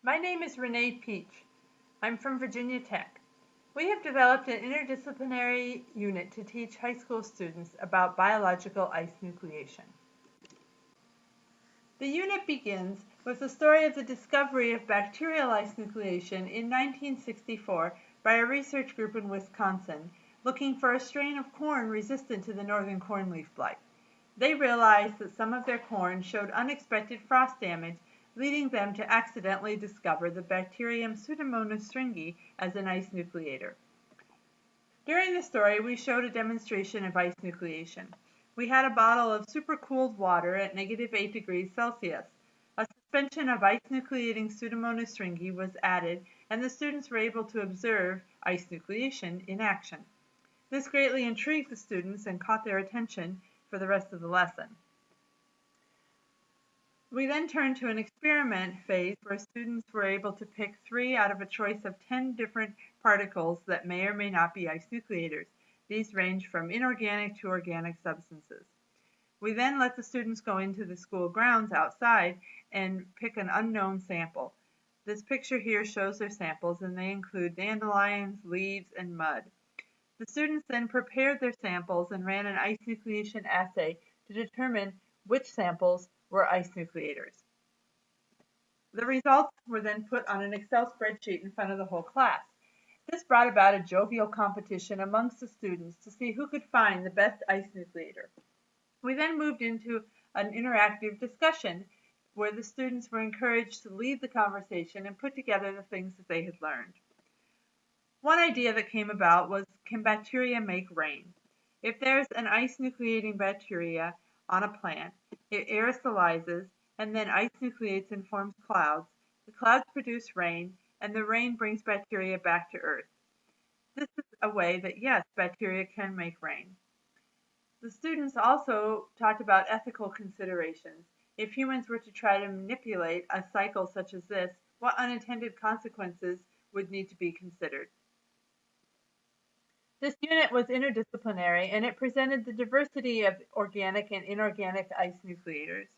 My name is Renee Peach. I'm from Virginia Tech. We have developed an interdisciplinary unit to teach high school students about biological ice nucleation. The unit begins with the story of the discovery of bacterial ice nucleation in 1964 by a research group in Wisconsin looking for a strain of corn resistant to the northern cornleaf blight. They realized that some of their corn showed unexpected frost damage, leading them to accidentally discover the bacterium Pseudomonas stringi as an ice nucleator. During the story, we showed a demonstration of ice nucleation. We had a bottle of supercooled water at -8 degrees Celsius. A suspension of ice nucleating Pseudomonas stringi was added, and the students were able to observe ice nucleation in action. This greatly intrigued the students and caught their attention for the rest of the lesson. We then turned to an experiment phase where students were able to pick 3 out of a choice of 10 different particles that may or may not be ice nucleators. These range from inorganic to organic substances. We then let the students go into the school grounds outside and pick an unknown sample. This picture here shows their samples, and they include dandelions, leaves, and mud. The students then prepared their samples and ran an ice nucleation assay to determine which samples were ice nucleators. The results were then put on an Excel spreadsheet in front of the whole class. This brought about a jovial competition amongst the students to see who could find the best ice nucleator. We then moved into an interactive discussion where the students were encouraged to lead the conversation and put together the things that they had learned. One idea that came about was, can bacteria make rain? If there's an ice nucleating bacteria on a plant, it aerosolizes and then ice nucleates and forms clouds. The clouds produce rain, and the rain brings bacteria back to Earth. This is a way that, yes, bacteria can make rain. The students also talked about ethical considerations. If humans were to try to manipulate a cycle such as this, what unintended consequences would need to be considered? This unit was interdisciplinary, and it presented the diversity of organic and inorganic ice nucleators,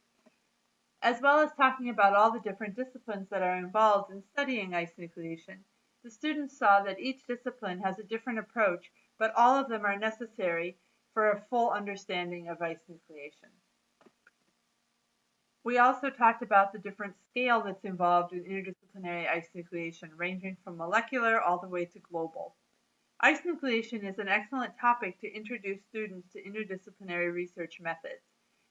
as well as talking about all the different disciplines that are involved in studying ice nucleation. The students saw that each discipline has a different approach, but all of them are necessary for a full understanding of ice nucleation. We also talked about the different scale that's involved in interdisciplinary ice nucleation, ranging from molecular all the way to global. Ice nucleation is an excellent topic to introduce students to interdisciplinary research methods.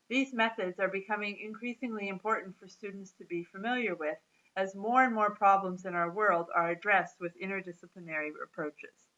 These methods are becoming increasingly important for students to be familiar with as more and more problems in our world are addressed with interdisciplinary approaches.